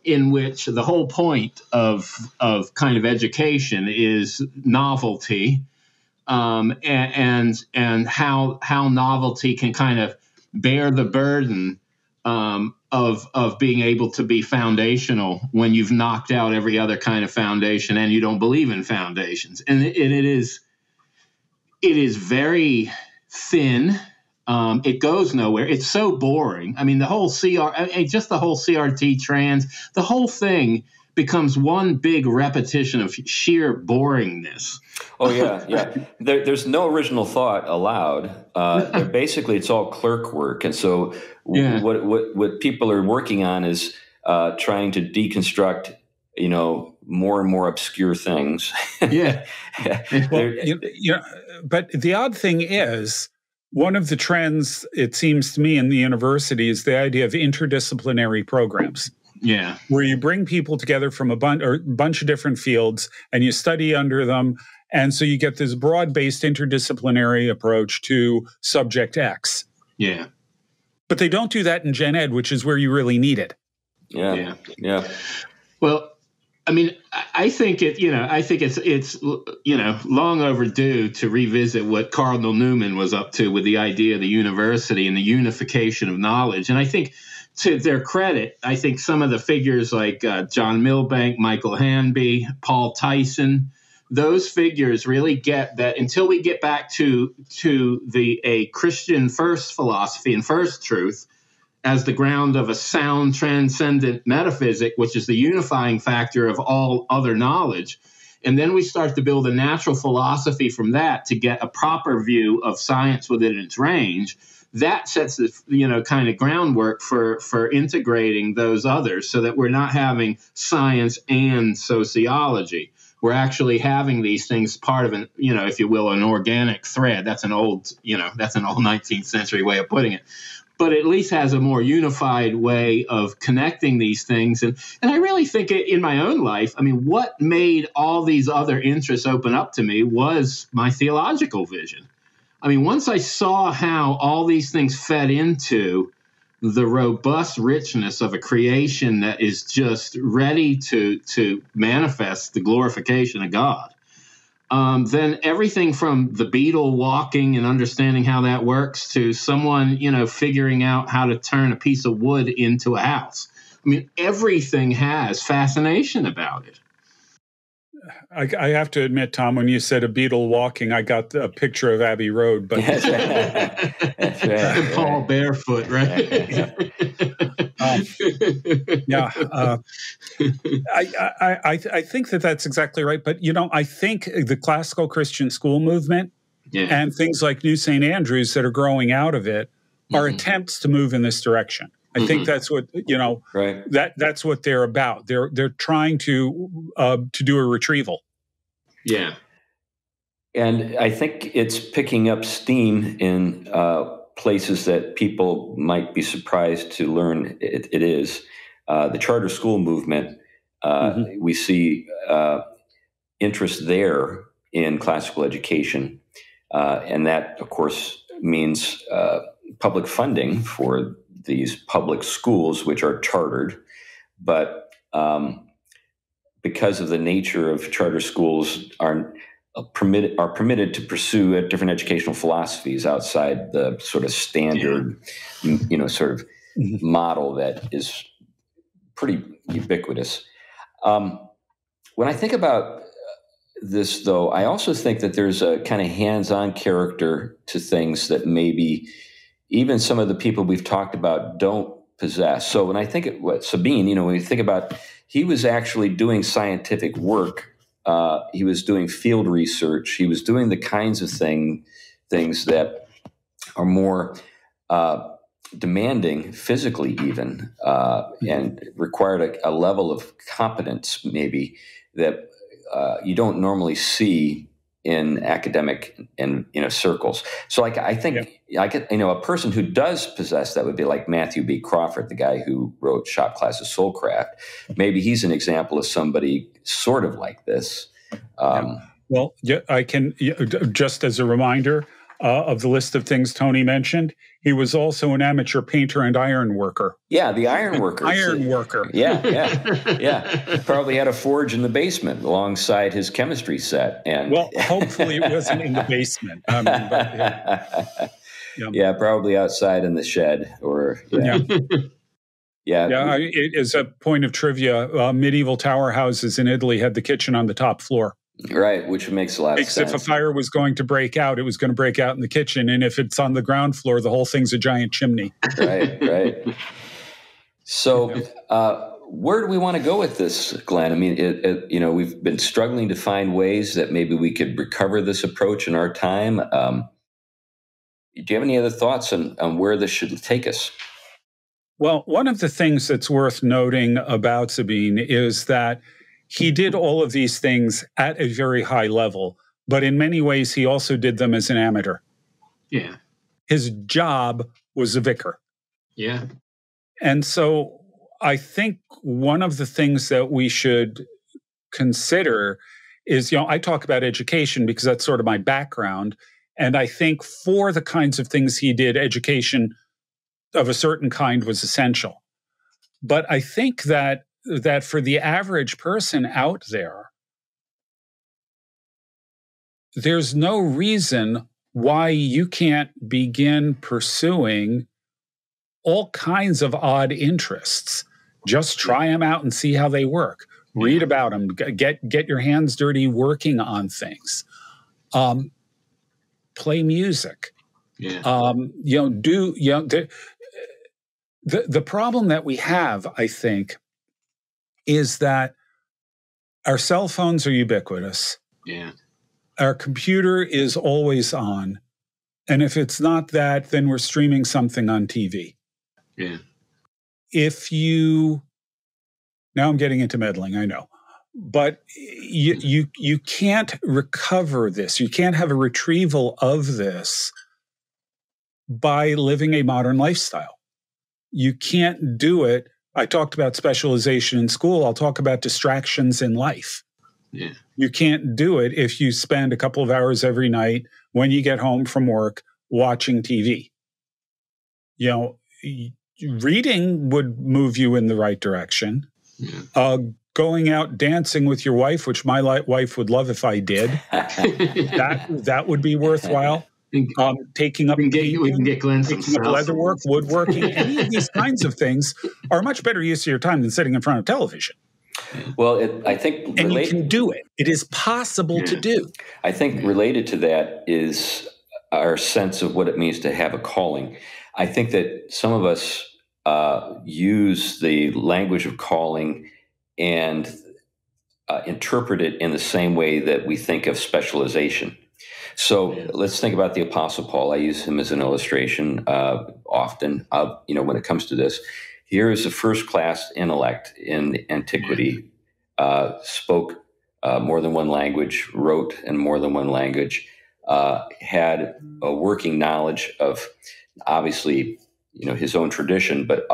in which the whole point of kind of education is novelty, and how novelty can kind of bear the burden of being able to be foundational when you've knocked out every other kind of foundation and you don't believe in foundations. And it is very thin. It goes nowhere. It's so boring. I mean, the whole CRT trans, the whole thing becomes one big repetition of sheer boringness. Oh yeah. There's no original thought allowed. Basically, it's all clerk work, and so what people are working on is trying to deconstruct, more and more obscure things. Yeah. Well, but the odd thing is, one of the trends, it seems to me, in the university is the idea of interdisciplinary programs. Yeah. Where you bring people together from a bunch of different fields and you study under them. And so you get this broad-based interdisciplinary approach to subject X. Yeah. But they don't do that in Gen Ed, which is where you really need it. Yeah. Well, I mean, I think it's long overdue to revisit what Cardinal Newman was up to with the idea of the university and the unification of knowledge. And I think, to their credit, I think some of the figures like John Milbank, Michael Hanby, Paul Tyson, those figures really get that until we get back to a Christian first philosophy and first truth, as the ground of a sound transcendent metaphysic, which is the unifying factor of all other knowledge. And then we start to build a natural philosophy from that to get a proper view of science within its range. That sets the kind of groundwork for integrating those others, so that we're not having science and sociology. We're actually having these things part of an, if you will, an organic thread. That's an old 19th century way of putting it. But at least has a more unified way of connecting these things. And I really think in my own life, I mean, what made all these other interests open up to me was my theological vision. I mean, once I saw how all these things fed into the robust richness of a creation that is just ready to manifest the glorification of God, then everything from the beetle walking and understanding how that works to someone, figuring out how to turn a piece of wood into a house. I mean, everything has fascination about it. I have to admit, Tom, when you said a beetle walking, I got a picture of Abbey Road. But That's right. That's right. And Paul barefoot, right? I think that's exactly right. But, I think the classical Christian school movement and things like New St. Andrews that are growing out of it are attempts to move in this direction. I think that's what, right. That's what they're about. They're trying to do a retrieval. Yeah. And I think it's picking up steam in places that people might be surprised to learn it is. The charter school movement, we see interest there in classical education. And that, of course, means public funding for these public schools, which are chartered. But because of the nature of charter schools, are permitted to pursue different educational philosophies outside the sort of standard, model that is pretty ubiquitous. When I think about this, though, I also think that there's a kind of hands-on character to things that maybe even some of the people we've talked about don't possess. So when I think of Sabine, when you think about, he was actually doing scientific work. He was doing field research. He was doing the kinds of things that are more demanding physically even, and required a level of competence maybe that you don't normally see in academic and circles. So I think I get a person who does possess that would be like Matthew B. Crawford, the guy who wrote Shop Class of Soulcraft. Maybe he's an example of somebody sort of like this. Well, I can, just as a reminder of the list of things Tony mentioned, he was also an amateur painter and ironworker. Yeah, the ironworker. Ironworker. Yeah. Probably had a forge in the basement alongside his chemistry set. And well, hopefully it wasn't in the basement. Yeah, probably outside in the shed or as a point of trivia, medieval tower houses in Italy had the kitchen on the top floor. Right, which makes a lot of sense. If a fire was going to break out, it was going to break out in the kitchen. And if it's on the ground floor, the whole thing's a giant chimney. Right. So where do we want to go with this, Glenn? I mean, we've been struggling to find ways that maybe we could recover this approach in our time. Do you have any other thoughts on where this should take us? Well, one of the things that's worth noting about Sabine is that he did all of these things at a very high level, but in many ways, he also did them as an amateur. Yeah. His job was a vicar. Yeah. And so I think one of the things that we should consider is, I talk about education because that's sort of my background. And I think for the kinds of things he did, education of a certain kind was essential. But I think that for the average person out there, there's no reason why you can't begin pursuing all kinds of odd interests. Just try them out and see how they work. Read about them. Get your hands dirty working on things. Play music. Yeah. The problem that we have, I think, is that our cell phones are ubiquitous. Yeah. Our computer is always on. And if it's not that, then we're streaming something on TV. Yeah. Now I'm getting into meddling, I know. But you can't recover this. You can't have a retrieval of this by living a modern lifestyle. You can't do it. I talked about specialization in school. I'll talk about distractions in life. Yeah. You can't do it if you spend a couple of hours every night when you get home from work watching TV. Reading would move you in the right direction. Yeah. Going out dancing with your wife, which my wife would love if I did, that would be worthwhile. Taking up we can get Glenn some leatherwork, woodworking, any of these kinds of things are much better use of your time than sitting in front of television. Well, I think and you can do it. It is possible to do. I think related to that is our sense of what it means to have a calling. I think that some of us use the language of calling and interpret it in the same way that we think of specialization. So let's think about the Apostle Paul. I use him as an illustration often. When it comes to this, here is a first-class intellect in antiquity, spoke more than one language, wrote in more than one language, had a working knowledge of, obviously, his own tradition, but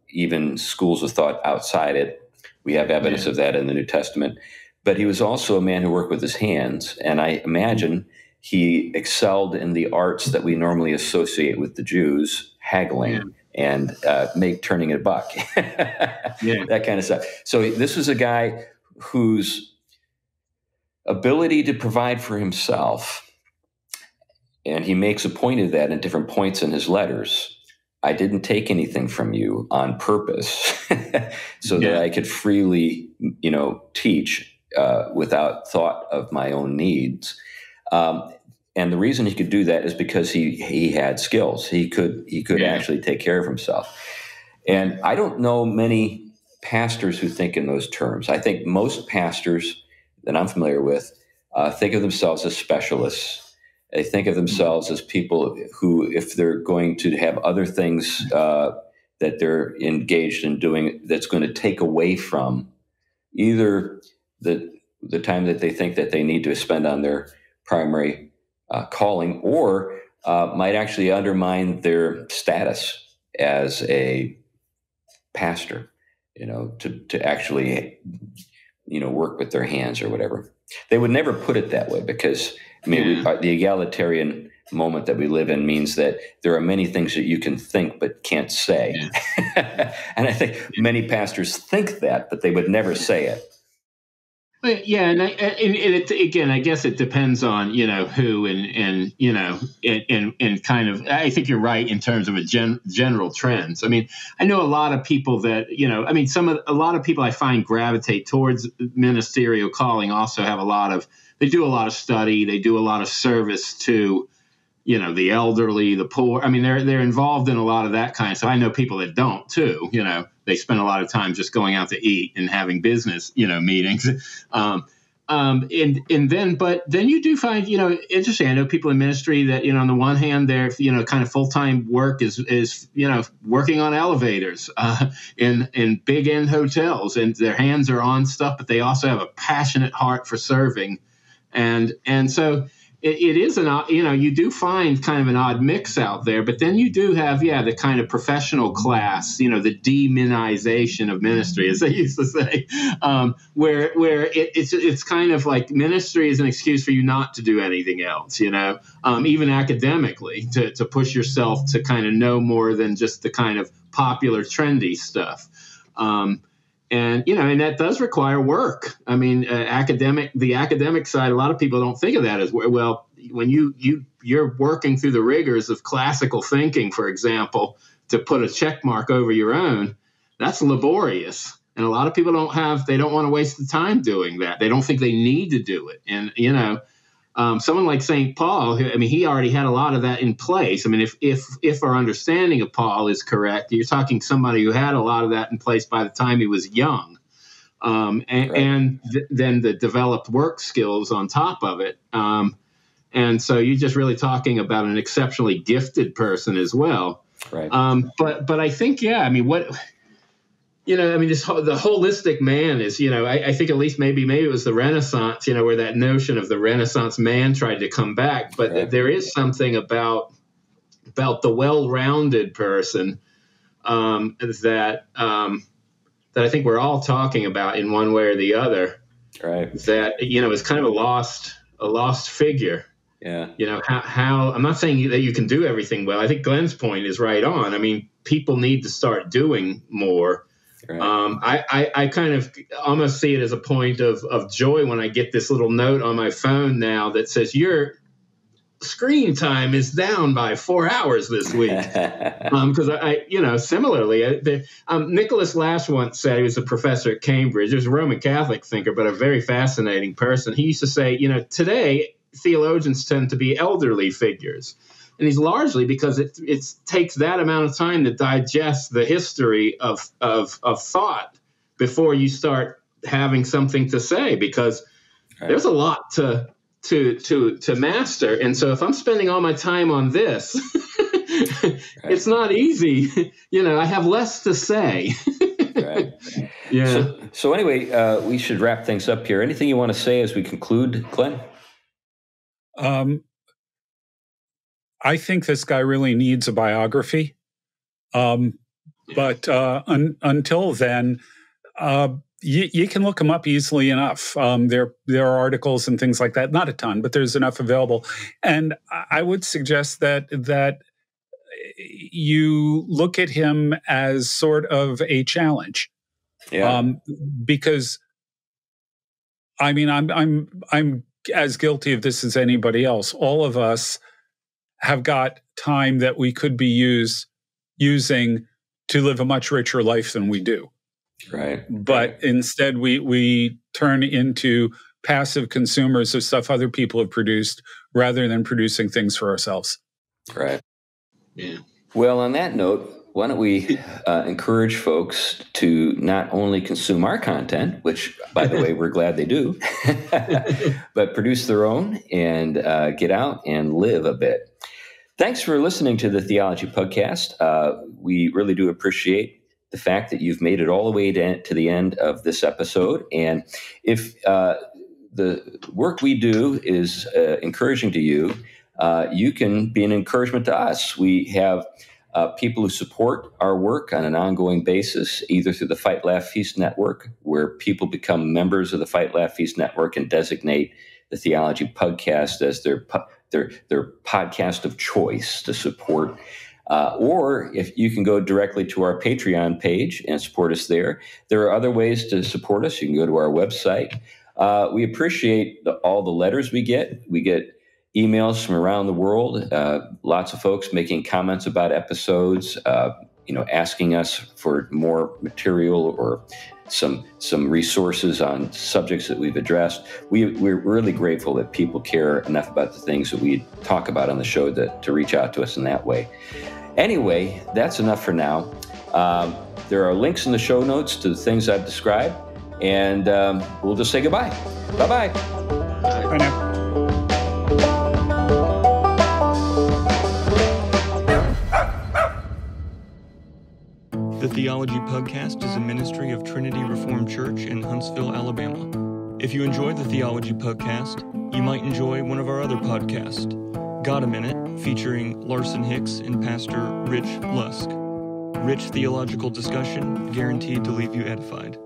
even schools of thought outside it. We have evidence of that in the New Testament. But he was also a man who worked with his hands, and I imagine he excelled in the arts that we normally associate with the Jews, haggling and turning a buck, that kind of stuff. So this was a guy whose ability to provide for himself, and he makes a point of that in different points in his letters. I didn't take anything from you on purpose so that I could freely, teach without thought of my own needs. And the reason he could do that is because he had skills. He could actually take care of himself. And I don't know many pastors who think in those terms. I think most pastors that I'm familiar with think of themselves as specialists. They think of themselves as people who, if they're going to have other things that they're engaged in doing that's going to take away from either the time that they think that they need to spend on their primary calling, or might actually undermine their status as a pastor, to actually, work with their hands or whatever. They would never put it that way because, the egalitarian moment that we live in means that there are many things that you can think but can't say. Yeah. And I think many pastors think that, but they would never say it. Yeah, and I guess it depends on who and kind of. I think you're right in terms of general trends. I mean, I know a lot of people that a lot of people I find gravitate towards ministerial calling also have they do a lot of study, they do a lot of service to the elderly, the poor. I mean, they're involved in a lot of that kind of stuff. I know people that don't too. They spend a lot of time just going out to eat and having business, meetings. But then you do find, interesting. I know people in ministry that, on the one hand, their, kind of full-time work is working on elevators in big end hotels, and their hands are on stuff, but they also have a passionate heart for serving. And so it is you do find kind of an odd mix out there, but then you do have, the kind of professional class, the demonization of ministry, as they used to say, where it's kind of like ministry is an excuse for you not to do anything else, even academically, to push yourself to kind of know more than just the kind of popular, trendy stuff. And that does require work. I mean, the academic side, a lot of people don't think of that as well. When you're working through the rigors of classical thinking, for example, to put a check mark over your own, that's laborious. And a lot of people they don't want to waste the time doing that. They don't think they need to do it. And, Someone like St. Paul, he already had a lot of that in place. I mean, if our understanding of Paul is correct, you're talking somebody who had a lot of that in place by the time he was young, then the developed work skills on top of it. And so you're just really talking about an exceptionally gifted person as well. Right. But I think, the holistic man is, I think at least maybe it was the Renaissance, where that notion of the Renaissance man tried to come back. But there is something about the well-rounded person that I think we're all talking about in one way or the other. Right. That, is kind of a lost figure. Yeah. How I'm not saying that you can do everything well. I think Glenn's point is right on. I mean, people need to start doing more. Right. I kind of almost see it as a point of joy when I get this little note on my phone now that says your screen time is down by 4 hours this week. Because similarly, Nicholas Lash once said, he was a professor at Cambridge. He was a Roman Catholic thinker, but a very fascinating person. He used to say, today theologians tend to be elderly figures. And he's largely because it takes that amount of time to digest the history of thought before you start having something to say, because there's a lot to master. And so if I'm spending all my time on this, it's not easy. I have less to say. Right. Yeah. So anyway, we should wrap things up here. Anything you want to say as we conclude, Glenn? I think this guy really needs a biography. But until then, you can look him up easily enough. There are articles and things like that. Not a ton, but there's enough available. And I would suggest that you look at him as sort of a challenge. Yeah. Because I'm as guilty of this as anybody else. All of us have got time that we could be using to live a much richer life than we do. Right. But instead we turn into passive consumers of stuff other people have produced rather than producing things for ourselves. Right. Yeah. Well, on that note, why don't we encourage folks to not only consume our content, which, by the way, we're glad they do, but produce their own and get out and live a bit. Thanks for listening to the Theology Pugcast. We really do appreciate the fact that you've made it all the way to the end of this episode. And if the work we do is encouraging to you, you can be an encouragement to us. We have people who support our work on an ongoing basis, either through the Fight, Laugh, Feast Network, where people become members of the Fight, Laugh, Feast Network and designate the Theology Pugcast as their podcast of choice to support. Or if you can go directly to our Patreon page and support us there. There are other ways to support us. You can go to our website. We appreciate all the letters we get. We get emails from around the world, lots of folks making comments about episodes, asking us for more material or some resources on subjects that we've addressed. We're really grateful that people care enough about the things that we talk about on the show to reach out to us in that way. Anyway, that's enough for now. There are links in the show notes to the things I've described, and we'll just say goodbye. Bye-bye. Bye now. The Theology Pugcast is a ministry of Trinity Reformed Church in Huntsville, Alabama. If you enjoy the Theology Pugcast, you might enjoy one of our other podcasts, Got a Minute, featuring Larson Hicks and Pastor Rich Lusk. Rich theological discussion, guaranteed to leave you edified.